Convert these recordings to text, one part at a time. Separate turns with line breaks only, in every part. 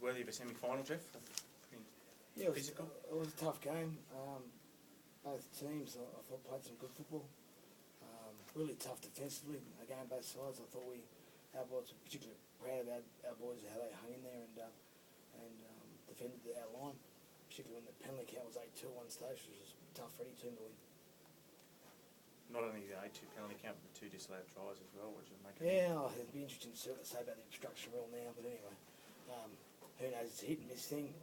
worthy of a semi-final, Geoff?
Yeah,
Physical?
It was a tough game. Both teams, I thought, played some good football. Really tough defensively. Again, both sides. I thought our boys were particularly proud of our boys, how they hung in there and defended our line. Particularly when the penalty count was 8-2 at one stage, which was tough for any team to win.
Not only the 8-2 penalty count, but the 2 disallowed tries as well, which would make it...
Yeah, it'd be interesting to say about the obstruction rule now, but anyway, who knows, it's a hit and miss thing.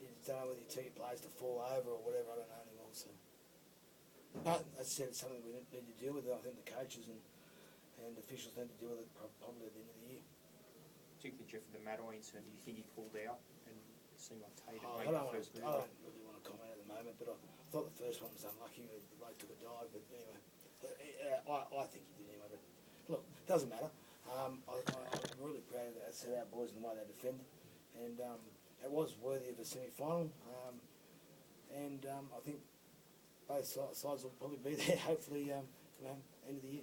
You don't know whether you tell your players to fall over or whatever, I don't know anymore. So. But as I said, it's something we need to deal with. I think the coaches and officials need to deal with it probably at the end of the year.
Particularly Geoff with the Madeline incident, do you think he pulled out and it seemed like Tate
I don't really want to comment at the moment, but I thought the first one was unlucky. The bloke took a dive, but anyway, I think he did anyway. But look, it doesn't matter. I'm really proud of our boys and the way they defended, and it was worthy of a semi-final. And I think both sides will probably be there. Hopefully, end of the year.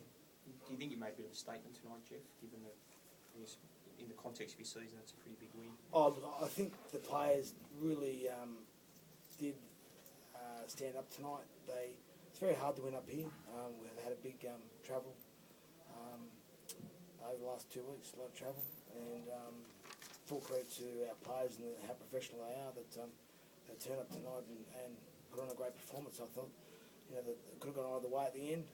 Do you think you made a bit of a statement tonight, Geoff? Given that, I guess, in the context of your season, that's a pretty big win.
Oh, I think the players really did stand up tonight. It's very hard to win up here. We've had a big travel over the last 2 weeks, a lot of travel, and full credit to our players and how professional they are that they turned up tonight and put on a great performance. I thought, that it could have gone either way at the end.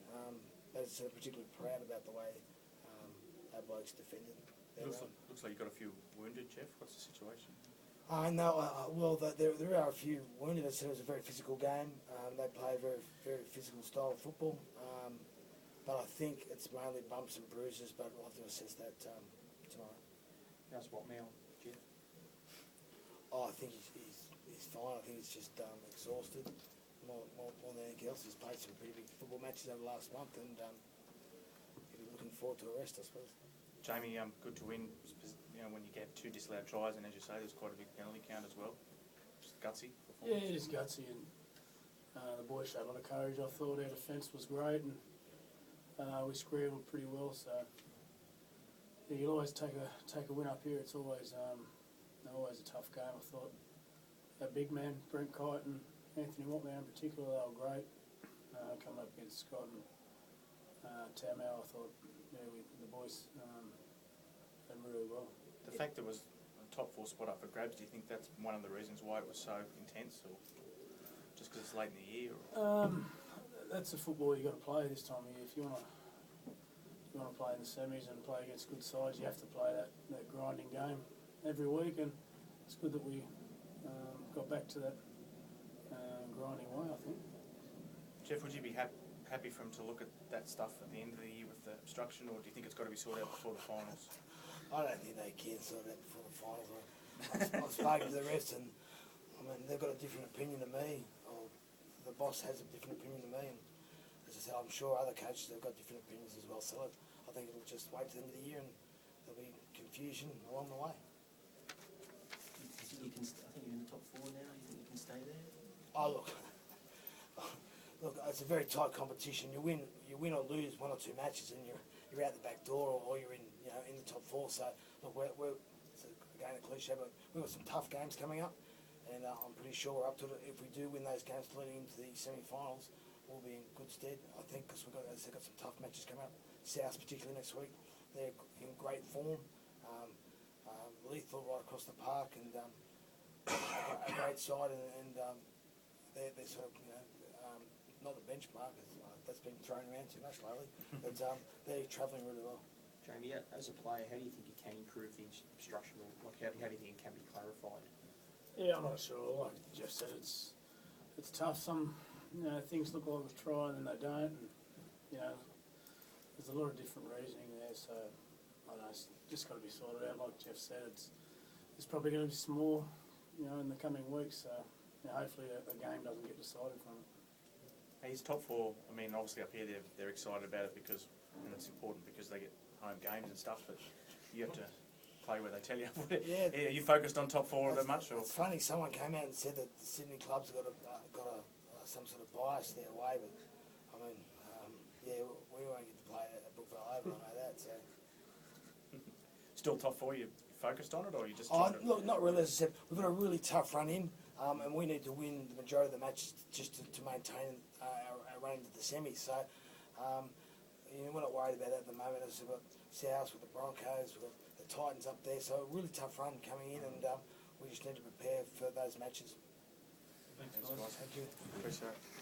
But I'm particularly proud about the way our blokes defended.
Looks like you've got a few wounded, Geoff. What's the situation?
No, well, there are a few wounded. As I said, it was a very physical game. They play a very, very physical style of football. But I think it's mainly bumps and bruises, but we'll have to assess that tonight.
How's Watmell, Geoff?
I think he's fine. I think he's just exhausted more than anything else. He's played some pretty big football matches over the last month, and he'll be looking forward to a rest, I suppose.
Jamie, good to win. When you get 2 disallowed tries, and as you say, there's quite a big penalty count as well. Just gutsy performance.
Yeah, it is gutsy, and the boys showed a lot of courage. I thought our defence was great, and we scrambled pretty well. So yeah, you'll always take a win up here. It's always a tough game. I thought our big man Brent Kite and Anthony Watmell in particular, they were great. Coming up against Scott and Tamau, I thought the boys did really well.
The fact there was a top 4 spot up for grabs, do you think that's one of the reasons why it was so intense, or just because it's late in the year? Or?
That's the football you got to play this time of year. If you want to play in the semis and play against good sides, you have to play that grinding game every week, and it's good that we got back to that grinding way, I think.
Geoff, would you be happy for him to look at that stuff at the end of the year with the obstruction, or do you think it's got to be sorted out before the finals?
I don't think they can sort it out before the finals. I've spoken to the refs, and they've got a different opinion to me. Or the boss has a different opinion to me, and as I said, I'm sure other coaches have got different opinions as well. So I think it'll just wait to the end of the year, and there'll be confusion along the way.
I think you're in the top 4 now. You think you can stay there?
Oh, look, it's a very tight competition. You win or lose 1 or 2 matches, and you're out the back door, or you're in the top 4. So look, it's again a cliche, but we've got some tough games coming up, and I'm pretty sure we're up to it. If we do win those games leading into the semi-finals, we'll be in good stead, I think, because we've got some tough matches coming up. South particularly next week, they're in great form, lethal right across the park, and a great side, and they're sort of not the benchmark, that's been thrown around too much lately, but they're travelling really well.
Jamie, as a player, how do you think you can improve the obstruction? Like, how do you think it can be clarified?
Yeah, I'm not sure. Like Geoff said, it's tough. Some things look like we're trying and they don't. And, there's a lot of different reasoning there. So I don't know. It's just got to be sorted out. Like Geoff said, it's probably going to be some more, in the coming weeks. So hopefully a game doesn't get decided from it.
He's top 4. I mean, obviously up here they're excited about it because, and it's important because they get home games and stuff. But you have to play where they tell you.
Yeah.
Are you focused on top 4 that much? Or?
It's funny. Someone came out and said that the Sydney clubs have got some sort of bias their way, but I mean, we won't get to play at Brookvale Oval. I know that. So
still top 4. You're focused on it, or are you just
Oh,
trying to...
look, not really. As I said, we've got a really tough run in, and we need to win the majority of the matches just to maintain our run into the semis. So, we're not worried about that at the moment. As we've got South with the Broncos, we've got the Titans up there. So, a really tough run coming in, and we just need to prepare for those matches.
Thanks, guys.
Thank you.
Appreciate it.